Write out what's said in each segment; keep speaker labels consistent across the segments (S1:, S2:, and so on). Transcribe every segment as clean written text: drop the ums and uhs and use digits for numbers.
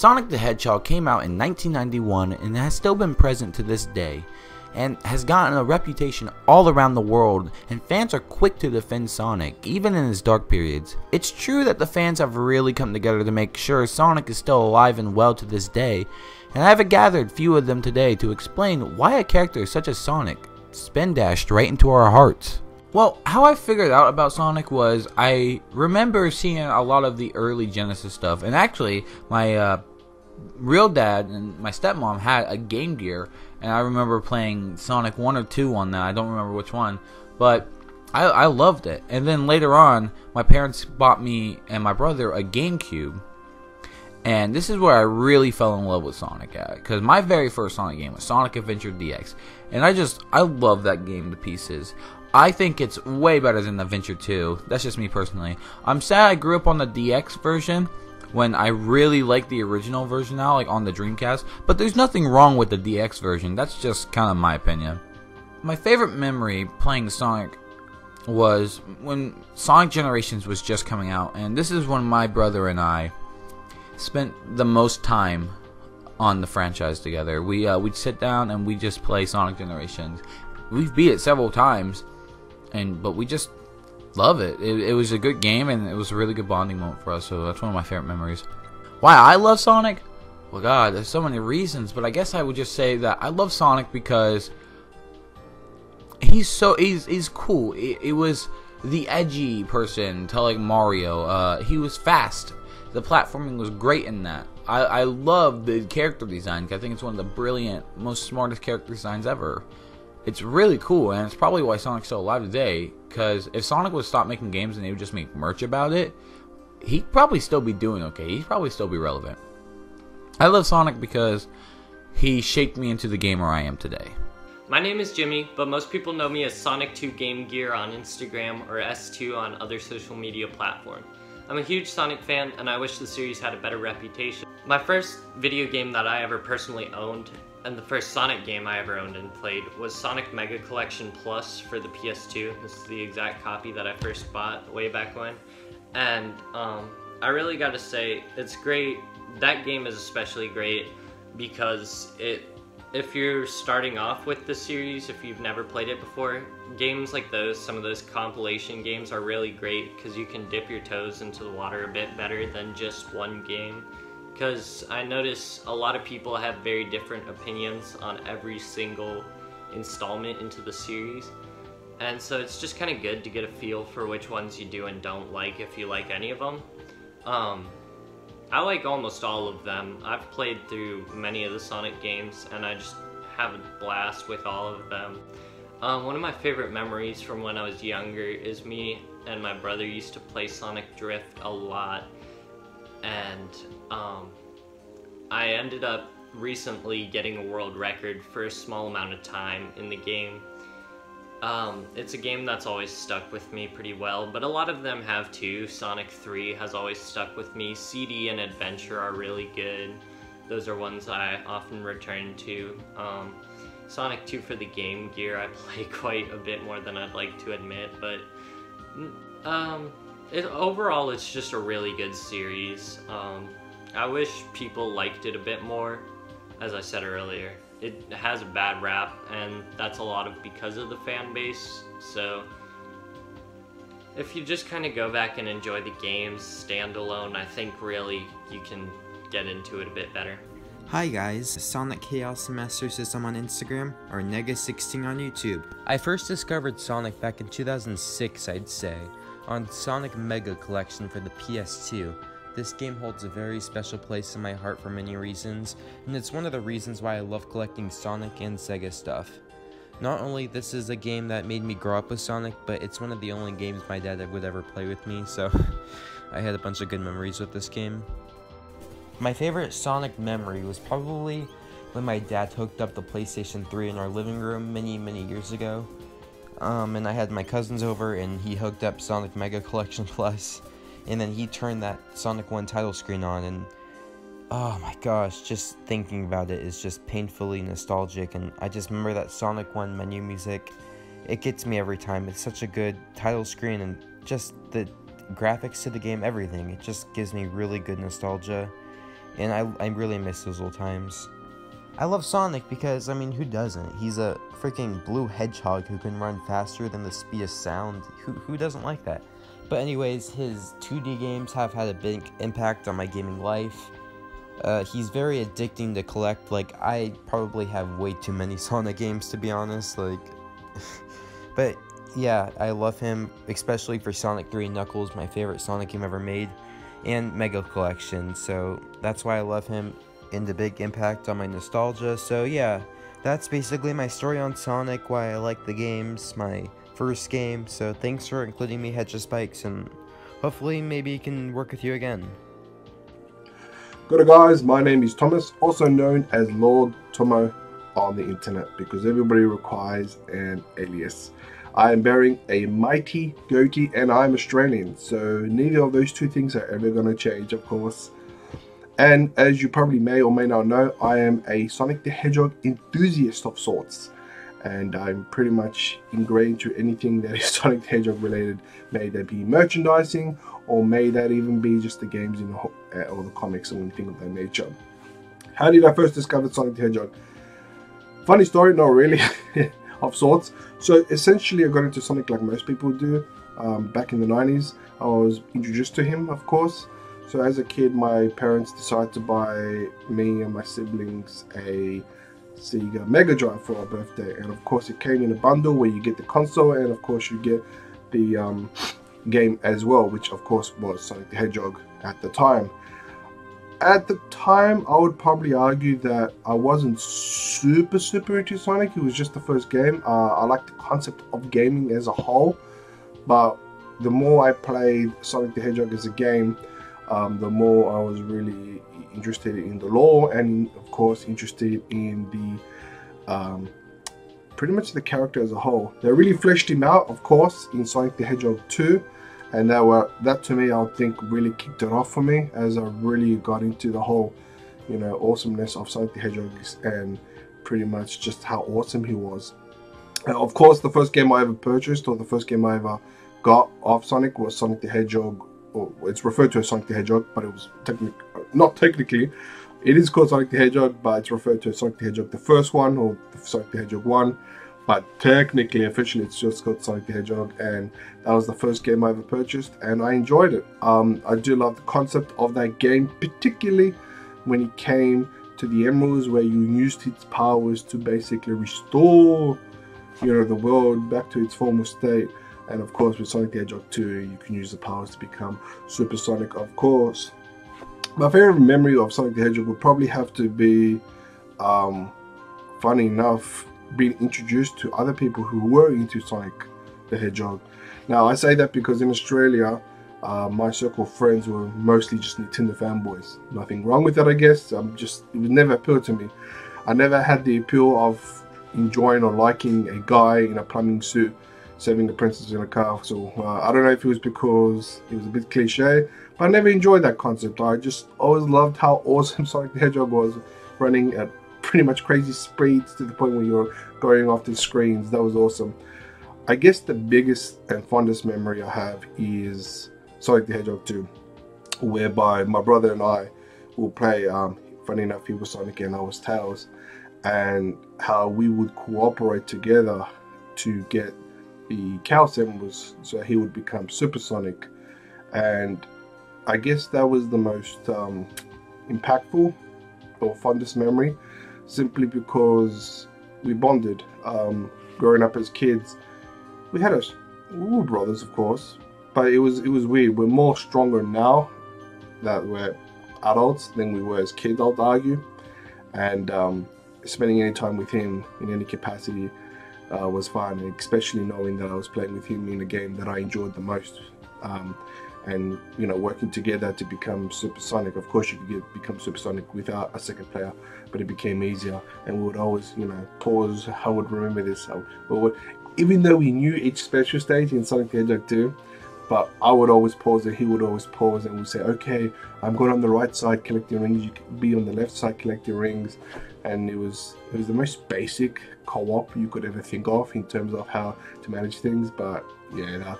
S1: Sonic the Hedgehog came out in 1991 and has still been present to this day, and has gotten a reputation all around the world, and fans are quick to defend Sonic, even in his dark periods. It's true that the fans have really come together to make sure Sonic is still alive and well to this day, and I have gathered few of them today to explain why a character such as Sonic spin dashed right into our hearts. Well, how I figured out about Sonic was I remember seeing a lot of the early Genesis stuff, and actually my real dad and my stepmom had a Game Gear, and I remember playing Sonic 1 or 2 on that. I don't remember which one, but I loved it. And then later on, my parents bought me and my brother a GameCube, and this is where I really fell in love with Sonic at, because my very first Sonic game was Sonic Adventure DX, and I love that game to pieces. I think it's way better than Adventure 2. That's just me personally. I'm sad I grew up on the DX version when I really like the original version now, like on the Dreamcast, but there's nothing wrong with the DX version. That's just kind of my opinion. My favorite memory playing Sonic was when Sonic Generations was just coming out, and this is when my brother and I spent the most time on the franchise together. We'd sit down and we just play Sonic Generations. We've beat it several times, but we just love it. It was a good game, and it was a really good bonding moment for us, so that's one of my favorite memories. Why I love Sonic? Well, God, there's so many reasons, but I guess I would just say that I love Sonic because he's cool. It was the edgy person to like Mario. He was fast. The platforming was great in that. I love the character design. I think it's one of the brilliant, most smartest character designs ever. It's really cool, and it's probably why Sonic's still alive today, because if Sonic would stop making games and they would just make merch about it, he'd probably still be doing okay. He'd probably still be relevant. I love Sonic because he shaped me into the gamer I am today.
S2: My name is Jimmy, but most people know me as Sonic2 Game Gear on Instagram or S2 on other social media platforms. I'm a huge Sonic fan, and I wish the series had a better reputation. My first video game that I ever personally owned, and the first Sonic game I ever owned and played, was Sonic Mega Collection Plus for the PS2. This is the exact copy that I first bought way back when. And I really gotta say, it's great. That game is especially great because if you're starting off with the series, if you've never played it before, games like those, some of those compilation games are really great because you can dip your toes into the water a bit better than just one game. Because I notice a lot of people have very different opinions on every single installment into the series, and so it's just kind of good to get a feel for which ones you do and don't like, if you like any of them. I like almost all of them. I've played through many of the Sonic games, and I just have a blast with all of them. One of my favorite memories from when I was younger is me and my brother used to play Sonic Drift a lot, and I ended up recently getting a world record for a small amount of time in the game. It's a game that's always stuck with me pretty well, but a lot of them have too. Sonic 3 has always stuck with me. CD and Adventure are really good. Those are ones I often return to. Sonic 2 for the Game Gear I play quite a bit more than I'd like to admit, but overall it's just a really good series. I wish people liked it a bit more. As I said earlier, it has a bad rap, and that's a lot of because of the fan base, so if you just kind of go back and enjoy the games standalone, I think really you can get into it a bit better.
S3: Hi guys, Sonic Chaos Master System on Instagram, or Nega16 on YouTube.
S4: I first discovered Sonic back in 2006, I'd say, on Sonic Mega Collection for the PS2. This game holds a very special place in my heart for many reasons, and it's one of the reasons why I love collecting Sonic and Sega stuff. Not only this is a game that made me grow up with Sonic, but it's one of the only games my dad would ever play with me, so I had a bunch of good memories with this game. My favorite Sonic memory was probably when my dad hooked up the PlayStation 3 in our living room many years ago. And I had my cousins over, and he hooked up Sonic Mega Collection Plus. And then he turned that Sonic 1 title screen on, and oh my gosh, just thinking about it is just painfully nostalgic. And I just remember that Sonic 1 menu music. It gets me every time. It's such a good title screen, and just the graphics to the game, everything. It just gives me really good nostalgia. and I really miss those old times. I love Sonic because, I mean, who doesn't? He's a freaking blue hedgehog who can run faster than the speed of sound. Who doesn't like that? But anyways, his 2D games have had a big impact on my gaming life. He's very addicting to collect. Like, I probably have way too many Sonic games, to be honest. Like, but yeah, I love him, especially for Sonic 3 Knuckles, my favorite Sonic game ever made, and Mega Collection. So that's why I love him, and the big impact on my nostalgia. So yeah, that's basically my story on Sonic, why I like the games, my first game. So thanks for including me, HedgieSpikes, and hopefully maybe can work with you again.
S5: Good guys, my name is Thomas, also known as Lord Tomo on the internet, because everybody requires an alias. I am bearing a mighty goatee and I'm Australian, so neither of those two things are ever going to change, of course. And as you probably may or may not know, I am a Sonic the Hedgehog enthusiast of sorts. And I'm pretty much ingrained to anything that is Sonic the Hedgehog related, may that be merchandising, or may that even be just the games in the, or the comics or anything of that nature. How did I first discover Sonic the Hedgehog? Funny story, not really, of sorts. So essentially I got into Sonic like most people do. Back in the 90s, I was introduced to him, of course. So as a kid, my parents decided to buy me and my siblings a Sega Mega Drive for our birthday, and of course it came in a bundle where you get the console and of course you get the game as well, which of course was Sonic the Hedgehog at the time. At the time, I would probably argue that I wasn't super into Sonic. It was just the first game. I liked the concept of gaming as a whole, but the more I played Sonic the Hedgehog as a game, the more I was really interested in the lore, and of course interested in the pretty much the character as a whole. They really fleshed him out, of course, in Sonic the Hedgehog 2, and that to me, I would think, really kicked it off for me as I really got into the whole, you know, awesomeness of Sonic the Hedgehog and pretty much just how awesome he was. And of course, the first game I ever purchased, or the first game I ever got of Sonic, was Sonic the Hedgehog. Or it's referred to as Sonic the Hedgehog, but it was not technically. It is called Sonic the Hedgehog, but it's referred to as Sonic the Hedgehog the first one, or Sonic the Hedgehog 1. But technically, officially, it's just called Sonic the Hedgehog, and that was the first game I ever purchased, and I enjoyed it. I do love the concept of that game, particularly when it came to the emeralds, where you used its powers to basically restore, you know, the world back to its former state. And of course, with Sonic the Hedgehog 2, you can use the powers to become Super Sonic, of course. My favorite memory of Sonic the Hedgehog would probably have to be, funny enough, being introduced to other people who were into Sonic the Hedgehog. Now, I say that because in Australia, my circle of friends were mostly just Nintendo fanboys. Nothing wrong with that, I guess. It was never appealed to me. I never had the appeal of enjoying or liking a guy in a plumbing suit saving the princess in a castle. I don't know if it was because it was a bit cliche, but I never enjoyed that concept. I just always loved how awesome Sonic the Hedgehog was, running at pretty much crazy speeds to the point where you're going off the screens. That was awesome. I guess the biggest and fondest memory I have is Sonic the Hedgehog 2, whereby my brother and I will play, funny enough, he was Sonic and I was Tails, and how we would cooperate together to get the Chaos Emeralds so he would become Super Sonic. And I guess that was the most impactful or fondest memory, simply because we bonded. Growing up as kids, we had we were brothers, of course, but it was weird. We're more stronger now that we're adults than we were as kids, I'll argue. And spending any time with him in any capacity was fun, especially knowing that I was playing with him in a game that I enjoyed the most. And you know, working together to become Super Sonic. Of course, you could become Super Sonic without a second player, but it became easier. And we would always, you know, pause. I would remember this. Even though we knew each special stage in Sonic the Hedgehog 2, but I would always pause and he would always pause, and we'd say, okay, I'm going on the right side collecting rings, you can be on the left side collecting rings. And it was the most basic co-op you could ever think of in terms of how to manage things. But yeah,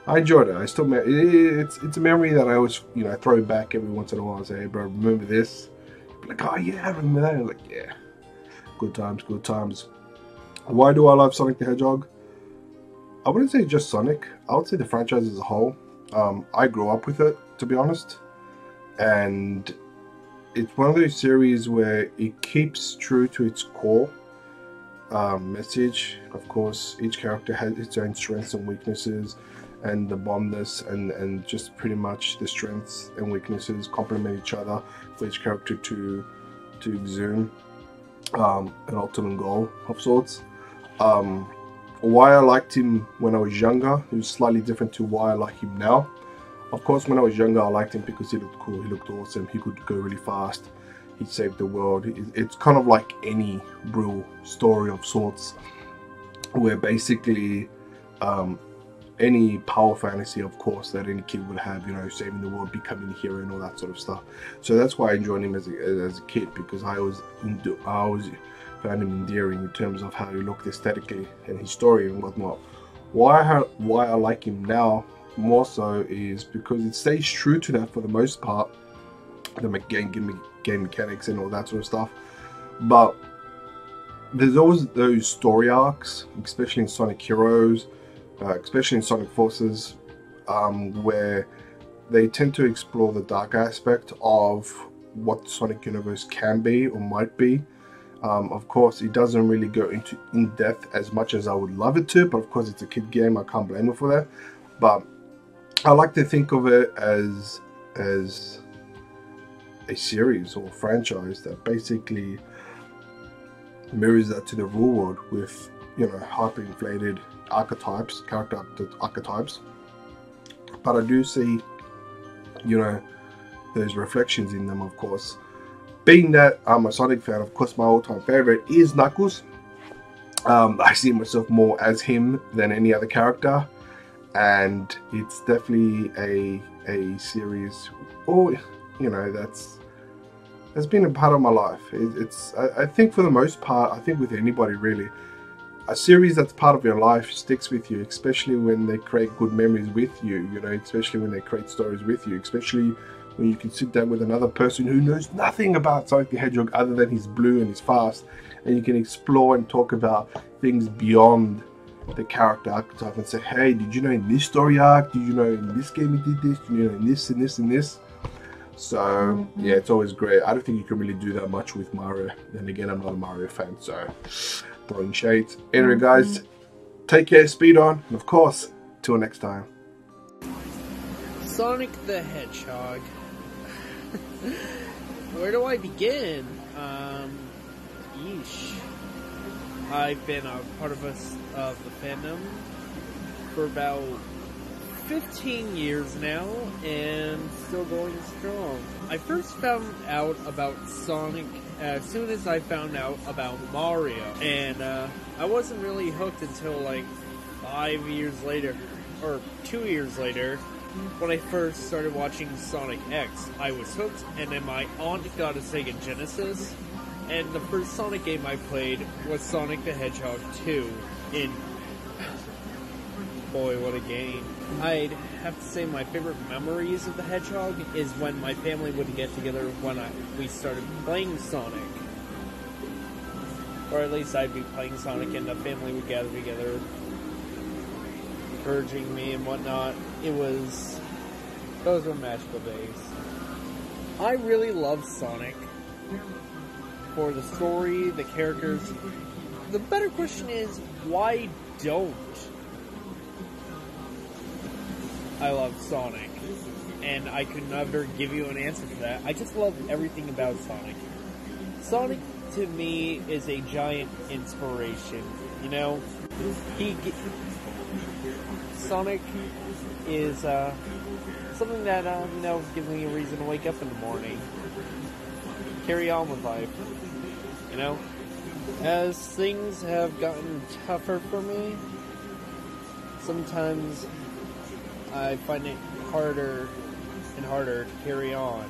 S5: I enjoyed it. I still, it's a memory that I always, you know, throw back every once in a while and say, hey, bro, remember this? Like, oh yeah, I remember that. Like, yeah, good times, good times. Why do I love Sonic the Hedgehog? I wouldn't say just Sonic. I would say the franchise as a whole. I grew up with it, to be honest, and it's one of those series where it keeps true to its core message. Of course, each character has its own strengths and weaknesses, and the bombness and just pretty much the strengths and weaknesses complement each other for each character to exhume an ultimate goal of sorts. Why I liked him when I was younger is slightly different to why I like him now. Of course, when I was younger, I liked him because he looked cool, he looked awesome, he could go really fast, he saved the world. It's kind of like any real story of sorts, where basically any power fantasy, of course, that any kid would have, you know, saving the world, becoming a hero and all that sort of stuff. So that's why I enjoyed him as a kid, because I always found him endearing in terms of how he looked aesthetically and his story and whatnot. Why I like him now more so is because it stays true to that for the most part, the game mechanics and all that sort of stuff. But there's always those story arcs, especially in Sonic Heroes, especially in Sonic Forces, where they tend to explore the dark aspect of what the Sonic universe can be or might be. Of course, it doesn't really go into in-depth as much as I would love it to, but of course it's a kid game, I can't blame it for that. But I like to think of it as a series or franchise that basically mirrors that to the real world with, you know, hyper-inflated archetypes, character archetypes. But I do see, you know, those reflections in them, of course. Being that I'm a Sonic fan, of course my all-time favorite is Knuckles. I see myself more as him than any other character, and it's definitely a series, or you know, that's been a part of my life. I think for the most part, I think with anybody really, a series that's part of your life sticks with you, especially when they create good memories with you, you know, especially when they create stories with you, especially when you can sit down with another person who knows nothing about Sonic the Hedgehog other than he's blue and he's fast, and you can explore and talk about things beyond the character archetype and say, hey, did you know in this story arc, did you know in this game he did this, did you know in this and this and this? So yeah, it's always great. I don't think you can really do that much with Mario. Then again, I'm not a Mario fan, so throwing shades. Anyway guys, take care, speed on, and of course, till next time.
S6: Sonic the Hedgehog. Where do I begin? Yeesh. I've been a part of the fandom for about 15 years now, and still going strong. I first found out about Sonic as soon as I found out about Mario, and I wasn't really hooked until like 5 years later, or 2 years later. When I first started watching Sonic X, I was hooked, and then my aunt got a Sega Genesis, and the first Sonic game I played was Sonic the Hedgehog 2, and boy, what a game. I'd have to say my favorite memories of the Hedgehog is when my family would get together when we started playing Sonic. Or at least I'd be playing Sonic and the family would gather together, encouraging me and whatnot. Those were magical days. I really love Sonic for the story, the characters. The better question is, why don't I love Sonic? And I could never give you an answer to that. I just love everything about Sonic. Sonic, to me, is a giant inspiration. You know, Sonic is something that you know, gives me a reason to wake up in the morning, carry on with life. You know, as things have gotten tougher for me, sometimes I find it harder and harder to carry on.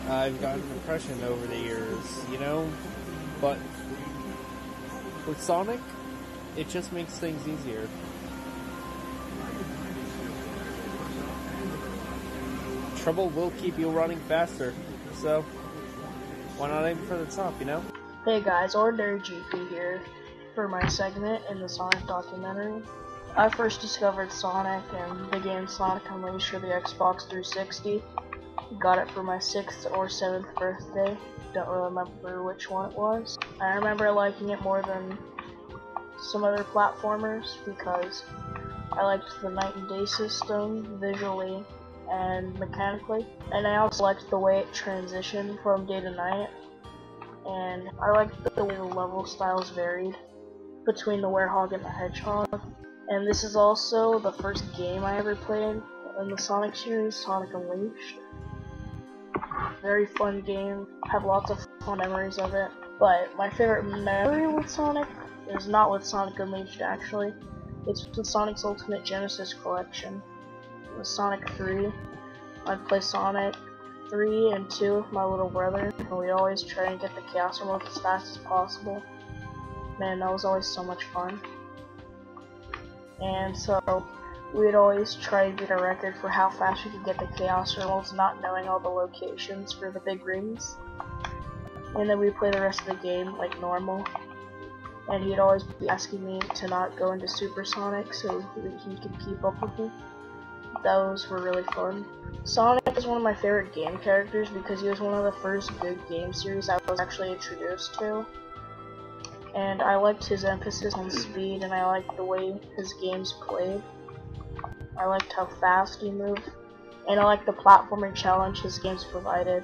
S6: I've gotten depression over the years, you know, but with Sonic, it just makes things easier. trouble will keep you running faster. So, why not aim for the top, you know?
S7: Hey guys, Ordinary GP here for my segment in the Sonic documentary. I first discovered Sonic and the game Sonic Unleashed for the Xbox 360. Got it for my 6th or 7th birthday. Don't really remember which one it was. I remember liking it more than some other platformers because I liked the night and day system visually and mechanically, and I also liked the way it transitioned from day to night, and I liked the way the level styles varied between the Werehog and the Hedgehog. And this is also the first game I ever played in the Sonic series, Sonic Unleashed. Very fun game, have lots of fun memories of it, but my favorite memory with Sonic is not with Sonic Unleashed actually. It's with Sonic's Ultimate Genesis collection. With Sonic 3, I'd play Sonic 3 and 2 with my little brother, and we'd always try and get the Chaos Emerald as fast as possible. Man, that was always so much fun. And so, we'd always try to get a record for how fast we could get the Chaos Emeralds, not knowing all the locations for the big rings. And then we'd play the rest of the game like normal. And he'd always be asking me to not go into Supersonic so he could keep up with me. Those were really fun. Sonic is one of my favorite game characters because he was one of the first good game series I was actually introduced to. And I liked his emphasis on speed, and I liked the way his games played. I liked how fast he moved, and I liked the platforming challenge his games provided.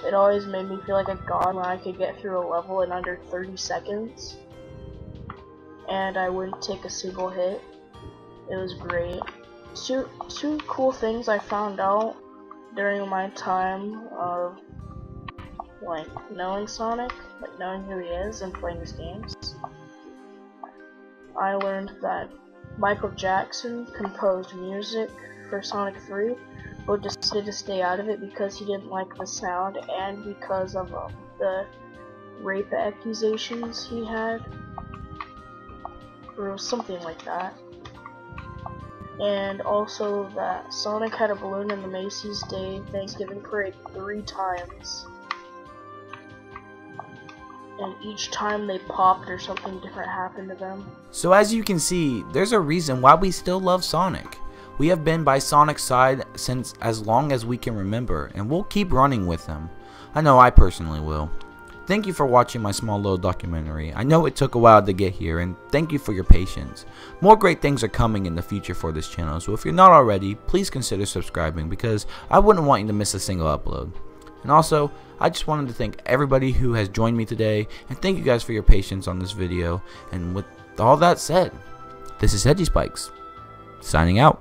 S7: It always made me feel like a god when I could get through a level in under 30 seconds. And I wouldn't take a single hit. It was great. Two cool things I found out during my time of like knowing Sonic, like knowing who he is and playing his games. I learned that Michael Jackson composed music for Sonic 3, but decided to stay out of it because he didn't like the sound and because of the rape accusations he had, or something like that. And also that Sonic had a balloon in the Macy's Day Thanksgiving Parade 3 times. And each time they popped or something different happened to them.
S1: So as you can see, there's a reason why we still love Sonic. We have been by Sonic's side since as long as we can remember, and we'll keep running with him. I know I personally will. Thank you for watching my small little documentary. I know it took a while to get here, and thank you for your patience. More great things are coming in the future for this channel, so if you're not already, please consider subscribing because I wouldn't want you to miss a single upload. And also, I just wanted to thank everybody who has joined me today, and thank you guys for your patience on this video. And with all that said, this is HedgieSpikes, signing out.